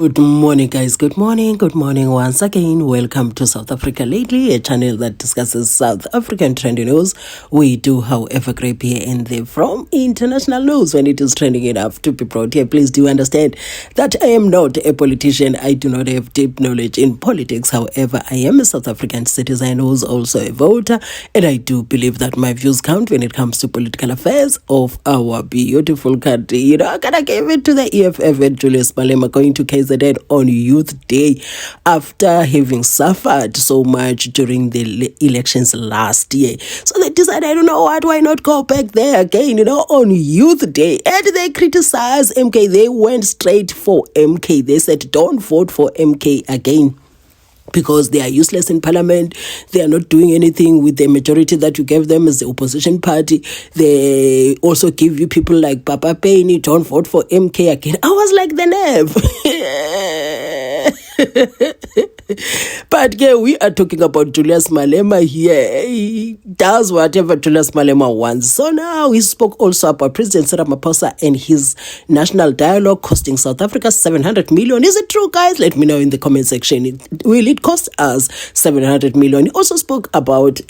Good morning, guys. Good morning. Good morning once again. Welcome to South Africa Lately, a channel that discusses South African trending news. We do, however, grab here and there from international news when it is trending enough to be brought here. Please do understand that I am not a politician. I do not have deep knowledge in politics. However, I am a South African citizen who is also a voter, and I do believe that my views count when it comes to political affairs of our beautiful country. You know, I gotta give it to the EFF and Julius Malema going to KZN on Youth Day after having suffered so much during the elections last year. So they decided, I don't know what, why not go back there again, on Youth Day? And they criticized MK. They went straight for MK. They said, don't vote for MK again, because they are useless in parliament. They are not doing anything with the majority that you gave them as the opposition party. They also give you people like Papa Penny, don't vote for MK again. I was like, the nerve. But yeah, we are talking about Julius Malema here. He does whatever Julius Malema wants. So now he spoke also about President RAMAPHOSA and his national dialogue costing South Africa 700 million. Is it true, guys? Let me know in the comment section. Will it cost us 700 million? He also spoke about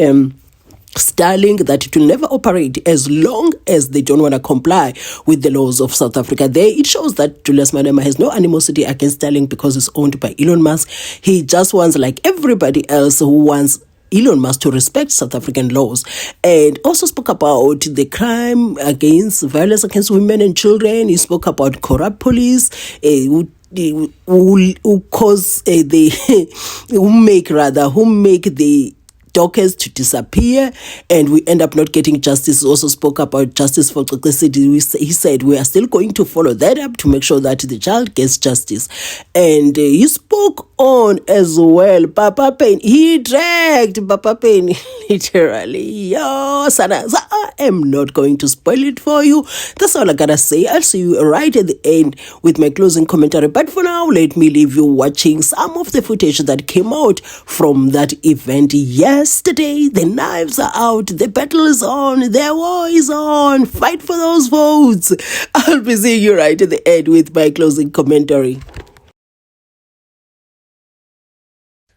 Starlink, that it will never operate as long as they don't want to comply with the laws of South Africa. There, it shows that Julius Malema has no animosity against Starlink because it's owned by Elon Musk. He just wants, like everybody else who wants Elon Musk, to respect South African laws. And also spoke about the crime against violence against women and children. He spoke about corrupt police who cause who make the dockers to disappear, and we end up not getting justice. He also spoke about justice for City. He said we are still going to follow that up to make sure that the child gets justice. And he spoke on as well Papa Penny. He dragged Papa Penny literally. Yo, Sana, I am not going to spoil it for you. That's all I gotta say. I'll see you right at the end with my closing commentary. But for now, let me leave you watching some of the footage that came out from that event yesterday. The knives are out. The battle is on. The war is on. Fight for those votes. I'll be seeing you right at the end with my closing commentary.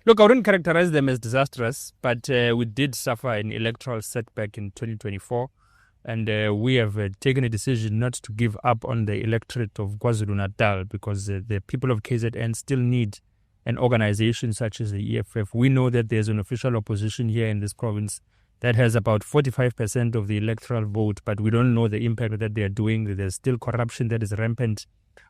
Look, I wouldn't characterize them as disastrous, but we did suffer an electoral setback in 2024, and we have taken a decision not to give up on the electorate of KwaZulu-Natal, because the people of KZN still need an organization such as the EFF. We know that there's an official opposition here in this province that has about 45% of the electoral vote, but we don't know the impact that they're doing. There's still corruption that is rampant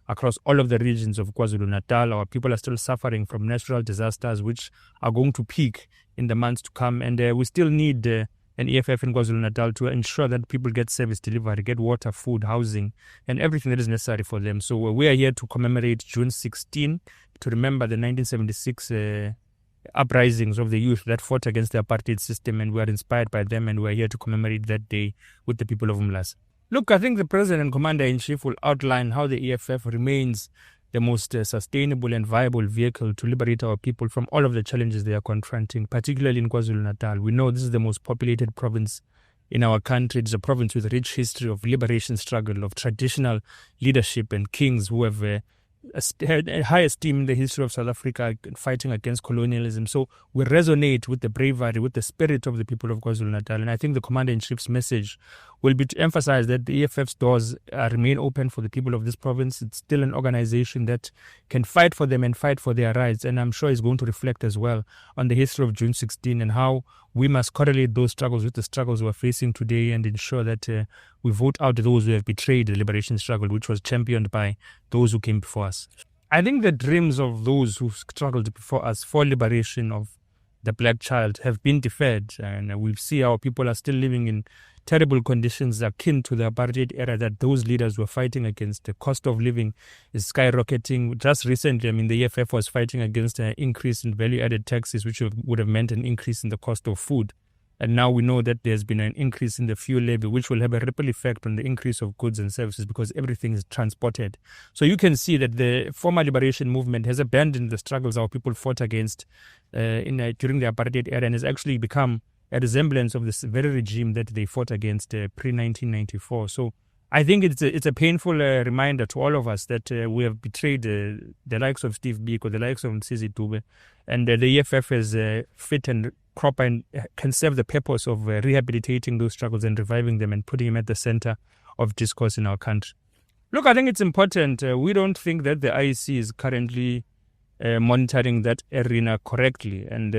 across all of the regions of KwaZulu-Natal. Our people are still suffering from natural disasters, which are going to peak in the months to come. And we still need an EFF in KwaZulu-Natal to ensure that people get service delivery, get water, food, housing, and everything that is necessary for them. So we are here to commemorate June 16, to remember the 1976 uprisings of the youth that fought against the apartheid system, and we are inspired by them, and we are here to commemorate that day with the people of Umlazi. Look, I think the President and Commander-in-Chief will outline how the EFF remains the most sustainable and viable vehicle to liberate our people from all of the challenges they are confronting, particularly in KwaZulu-Natal. We know this is the most populated province in our country. It's a province with a rich history of liberation struggle, of traditional leadership and kings who have had a high esteem in the history of South Africa, fighting against colonialism. So we resonate with the bravery, with the spirit of the people of KwaZulu-Natal. And I think the Commander-in-Chief's message will be to emphasize that the EFF's doors remain open for the people of this province. It's still an organization that can fight for them and fight for their rights. And I'm sure it's going to reflect as well on the history of June 16 and how we must correlate those struggles with the struggles we're facing today, and ensure that we vote out those who have betrayed the liberation struggle, which was championed by those who came before us. I think the dreams of those who struggled before us for liberation of the black child have been deferred, and we see our people are still living in terrible conditions akin to the apartheid era that those leaders were fighting against. The cost of living is skyrocketing. Just recently, the EFF was fighting against an increase in value-added taxes, which would have meant an increase in the cost of food. And now we know that there's been an increase in the fuel levy, which will have a ripple effect on the increase of goods and services, because everything is transported. So you can see that the former liberation movement has abandoned the struggles our people fought against during the apartheid era, and has actually become a resemblance of this very regime that they fought against pre-1994. So I think it's a painful reminder to all of us that we have betrayed the likes of Steve Biko, the likes of Mzizi Dube, and the EFF is fit and proper and can serve the purpose of rehabilitating those struggles and reviving them and putting them at the center of discourse in our country. Look, I think it's important. We don't think that the IEC is currently monitoring that arena correctly, and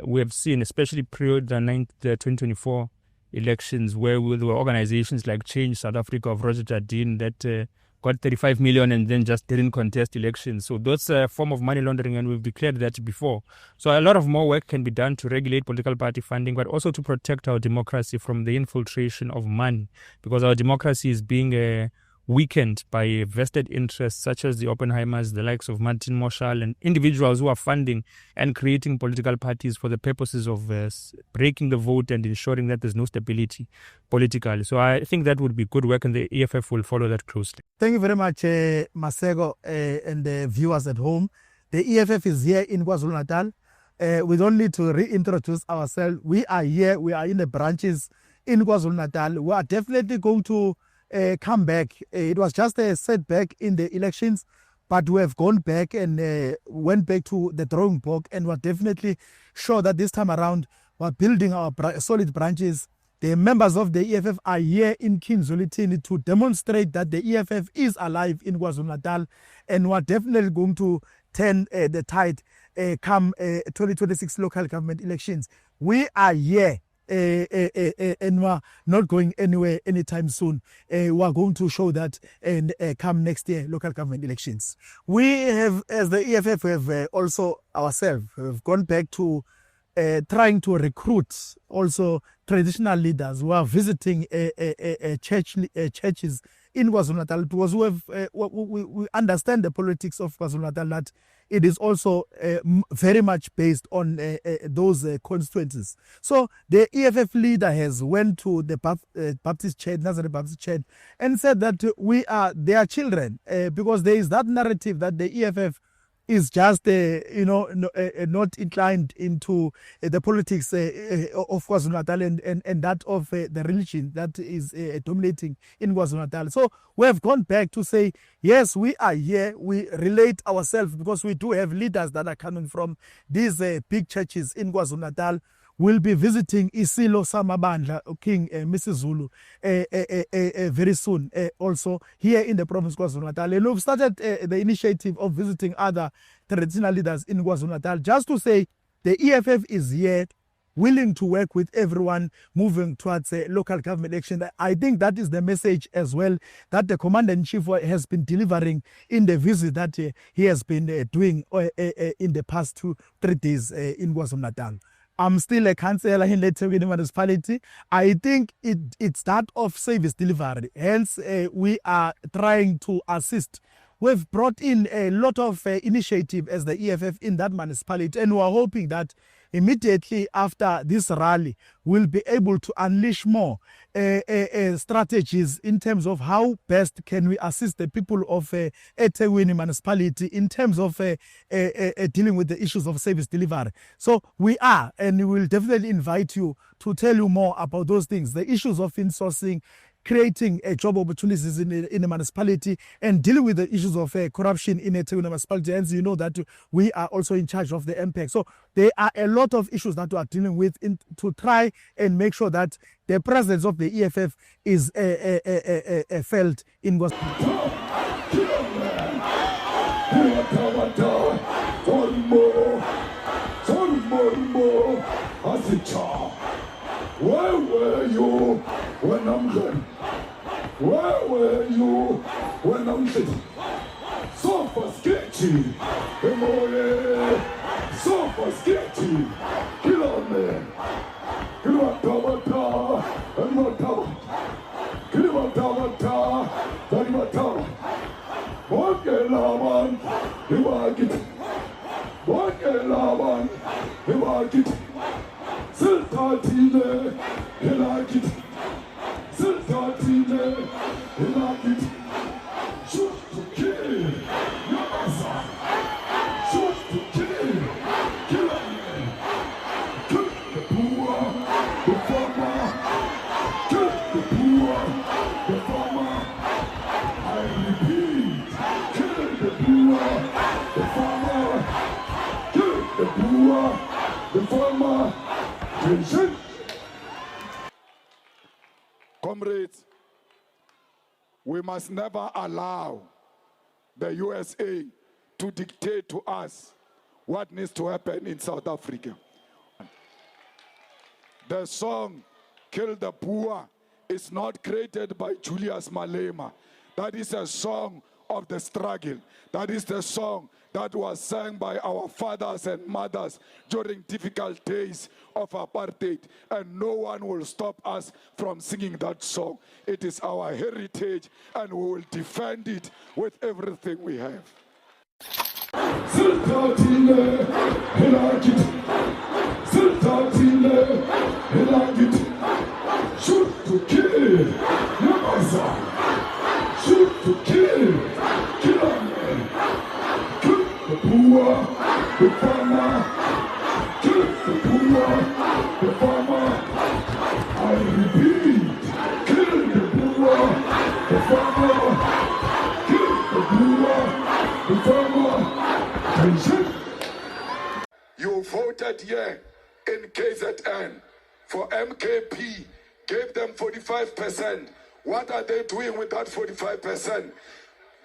we have seen, especially period the 2024 elections, where there were organizations like Change South Africa of Roger Jardine that got 35 million and then just didn't contest elections. So that's a form of money laundering, and we've declared that before. So a lot of more work can be done to regulate political party funding, but also to protect our democracy from the infiltration of money, because our democracy is being weakened by vested interests such as the Oppenheimers, the likes of Martin Marshall, and individuals who are funding and creating political parties for the purposes of breaking the vote and ensuring that there's no stability politically. So I think that would be good work, and the EFF will follow that closely. Thank you very much, Masego, and the viewers at home. The EFF is here in KwaZulu-Natal. We don't need to reintroduce ourselves. We are here. We are in the branches in KwaZulu-Natal. We are definitely going to come back. It was just a setback in the elections, but we have gone back and went back to the drawing board, and we're definitely sure that this time around we're building our solid branches. The members of the EFF are here in KwaZulu-Natal to demonstrate that the EFF is alive in KwaZulu-Natal, and we're definitely going to turn the tide come 2026 local government elections. We are here. And we're not going anywhere anytime soon. We're going to show that and come next year, local government elections. We have, as the EFF, have also ourselves have gone back to trying to recruit also traditional leaders who are visiting churches in KwaZulu-Natal, because we understand the politics of KwaZulu-Natal, that it is also very much based on those constituencies. So the EFF leader has went to the Baptist Church, Nazareth Baptist Church, and said that we are their children, because there is that narrative that the EFF is just, not inclined into the politics of KwaZulu-Natal and that of the religion that is dominating in KwaZulu-Natal. So we have gone back to say, yes, we are here, we relate ourselves, because we do have leaders that are coming from these big churches in KwaZulu-Natal. We'll be visiting Isilo Samabandla, King Mrs. Zulu, very soon, also here in the province of KwaZulu-Natal. And we've started the initiative of visiting other traditional leaders in KwaZulu-Natal, just to say the EFF is here, willing to work with everyone, moving towards a local government election. I think that is the message as well that the Commander-in-Chief has been delivering in the visit that he has been doing in the past 2-3 days in KwaZulu-Natal. I'm still a councillor in the municipality. I think it's that of service delivery. Hence, we are trying to assist. We've brought in a lot of initiative as the EFF in that municipality, and we're hoping that immediately after this rally, we'll be able to unleash more strategies in terms of how best can we assist the people of eThekwini municipality in terms of dealing with the issues of service delivery. So we are, and we will definitely invite you to tell you more about those things, the issues of insourcing, creating job opportunities in the municipality, and dealing with the issues of corruption in the municipality. And you know that we are also in charge of the MPEC. So there are a lot of issues that we are dealing with to try and make sure that the presence of the EFF is felt in Where were you when I'm done? Where were you when I'm sitting? So for sketchy, so for sketchy, kill on me. Kill on Tawata, and what Tawa. Kill on Tawata, and what Tawa. What Gelaman, you are getting. What Gelaman, you are getting. Siltatine, you like it. Siltatine, you like it. Shoot to kill, Yamasa. Shoot to kill, kill me. Kill the poor, the farmer. Kill the poor, the farmer. the poor, the farmer, pension. Comrades, we must never allow the USA to dictate to us what needs to happen in South Africa. The song, Kill the Poor, is not created by Julius Malema. That is a song of the struggle. That is the song that was sung by our fathers and mothers during difficult days of apartheid. And no one will stop us from singing that song. It is our heritage, and we will defend it with everything we have. Shoot to kill, shoot to kill, kill the poor, the farmer, kill the poor, the farmer. I repeat, kill the poor, the farmer, kill the poor, the farmer. Attention. You voted here in KZN for MKP, gave them 45%. What are they doing with that 45%?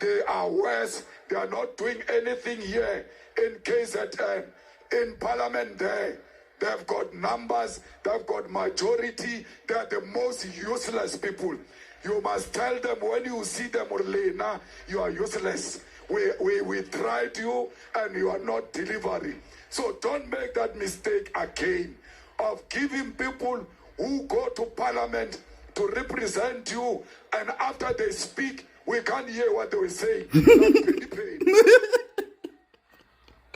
They are worse. They are not doing anything here in KZN. In Parliament there, they've got numbers, they've got majority. They are the most useless people. You must tell them when you see them, Orlena, you are useless. We tried you and you are not delivering. So don't make that mistake again of giving people who go to Parliament to represent you, and after they speak, we can't hear what they will say.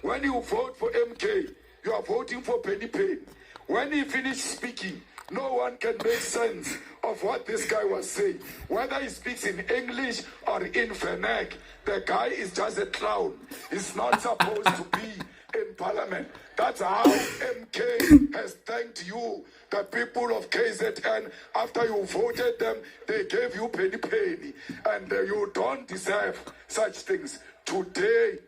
When you vote for MK, you are voting for Penny Payne. When he finished speaking, no one can make sense of what this guy was saying. Whether he speaks in English or in Fenek, the guy is just a clown. He's not supposed to be in Parliament. That's how MK has thanked you, the people of KZN. After you voted them, they gave you penny penny. And you don't deserve such things. Today,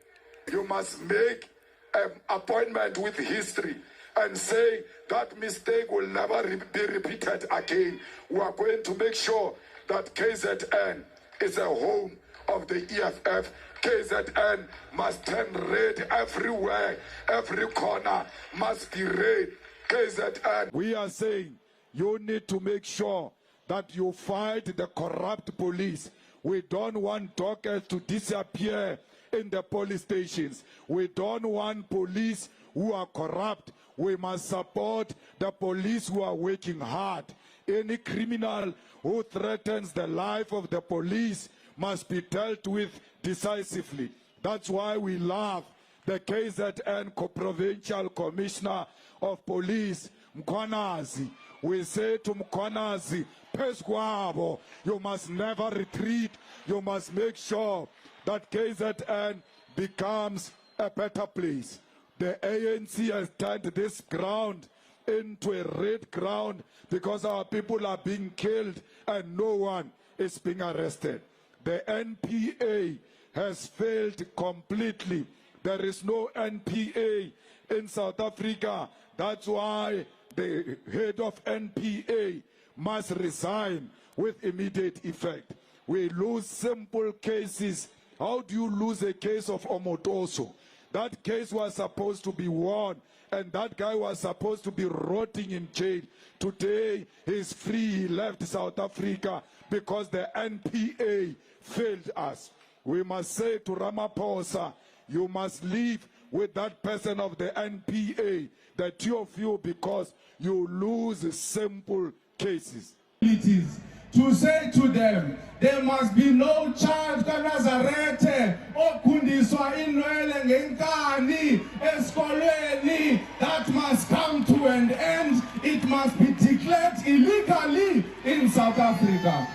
you must make an appointment with history and say that mistake will never be repeated again. We are going to make sure that KZN is a home of the EFF. KZN must turn red everywhere. Every corner must be red. KZN. We are saying you need to make sure that you fight the corrupt police. We don't want dockers to disappear in the police stations. We don't want police who are corrupt. We must support the police who are working hard. Any criminal who threatens the life of the police must be dealt with decisively. That's why we love the KZN Provincial Commissioner of Police, Mkhwanazi. We say to Mkhwanazi, Pesquabo, you must never retreat. You must make sure that KZN becomes a better place. The ANC has turned this ground into a red ground because our people are being killed and no one is being arrested. The NPA has failed completely. There is no NPA in South Africa. That's why the head of NPA must resign with immediate effect. We lose simple cases. How do you lose a case of Omotoso? That case was supposed to be won, and that guy was supposed to be rotting in jail. Today, he's free. He left South Africa because the NPA failed us. We must say to Ramaphosa, you must leave with that person of the NPA, the two of you, because you lose simple cases. To say to them, there must be no child kaNazarete okundiswa inwele ngenkani eskolweni. That must come to an end. It must be declared illegally in South Africa.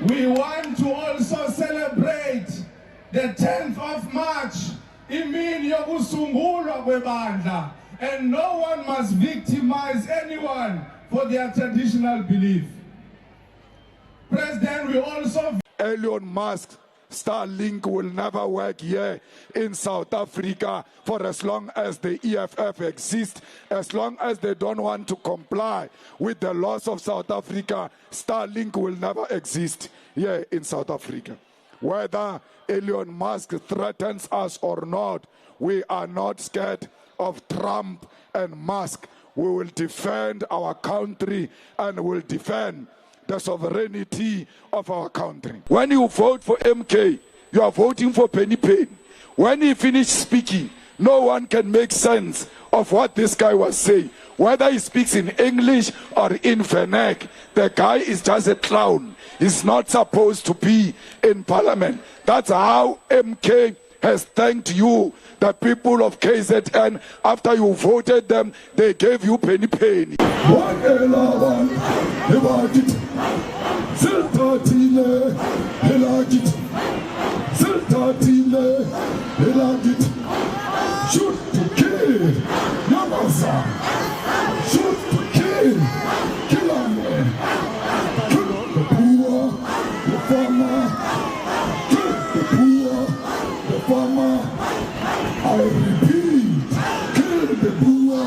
We want to also celebrate the 10th of March, imini yokusungulwa kwebandla, and no one must victimize anyone for their traditional belief. President, we also... Elon Musk Starlink will never work here in South Africa for as long as the EFF exists. As long as they don't want to comply with the laws of South Africa, Starlink will never exist here in South Africa. Whether Elon Musk threatens us or not, we are not scared of Trump and Musk. We will defend our country and will defend the sovereignty of our country. When you vote for MK, you are voting for Penny Payne. When he finished speaking, no one can make sense of what this guy was saying. Whether he speaks in English or in Vernac, the guy is just a clown. He's not supposed to be in parliament. That's how MK has thanked you, the people of KZN. After you voted them, they gave you Penny Payne. Shoot to kill, Yamasa. Shoot to kill, kill on me. Kill the poor, the farmer. Kill the poor, the farmer. I repeat, kill the poor,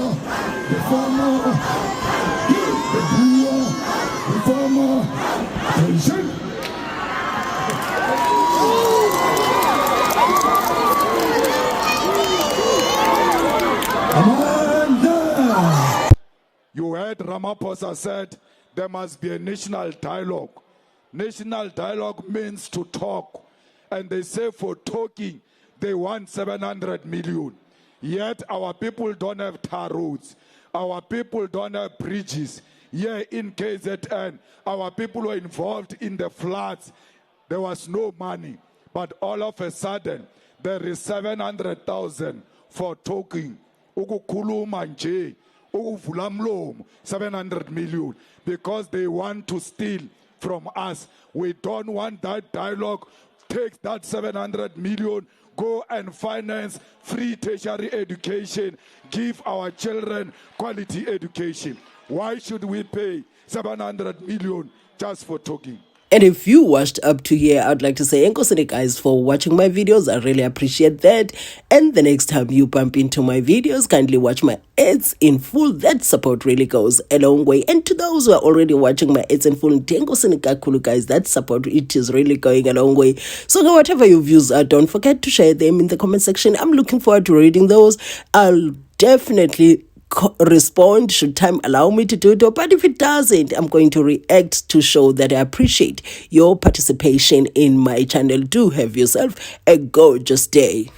the farmer. Kill the poor, the farmer. Attention. You heard Ramaphosa said there must be a national dialogue. National dialogue means to talk. And they say for talking, they want 700 million. Yet our people don't have tar roads. Our people don't have bridges. Here in KZN, our people were involved in the floods. There was no money. But all of a sudden, there is 700,000 for talking. Ukukhuluma nje. 700 million, because they want to steal from us. We don't want that dialogue. Take that 700 million, go and finance free tertiary education, give our children quality education. Why should we pay 700 million just for talking? And if you watched up to here, I'd like to say Enkosini guys for watching my videos. I really appreciate that. And the next time you bump into my videos, kindly watch my ads in full. That support really goes a long way. And to those who are already watching my ads in full, Enkosini guys, that support, it is really going a long way. So whatever your views are, don't forget to share them in the comment section. I'm looking forward to reading those. I'll definitely respond should time allow me to do it, but if it doesn't, I'm going to react to show that I appreciate your participation in my channel. Do have yourself a gorgeous day.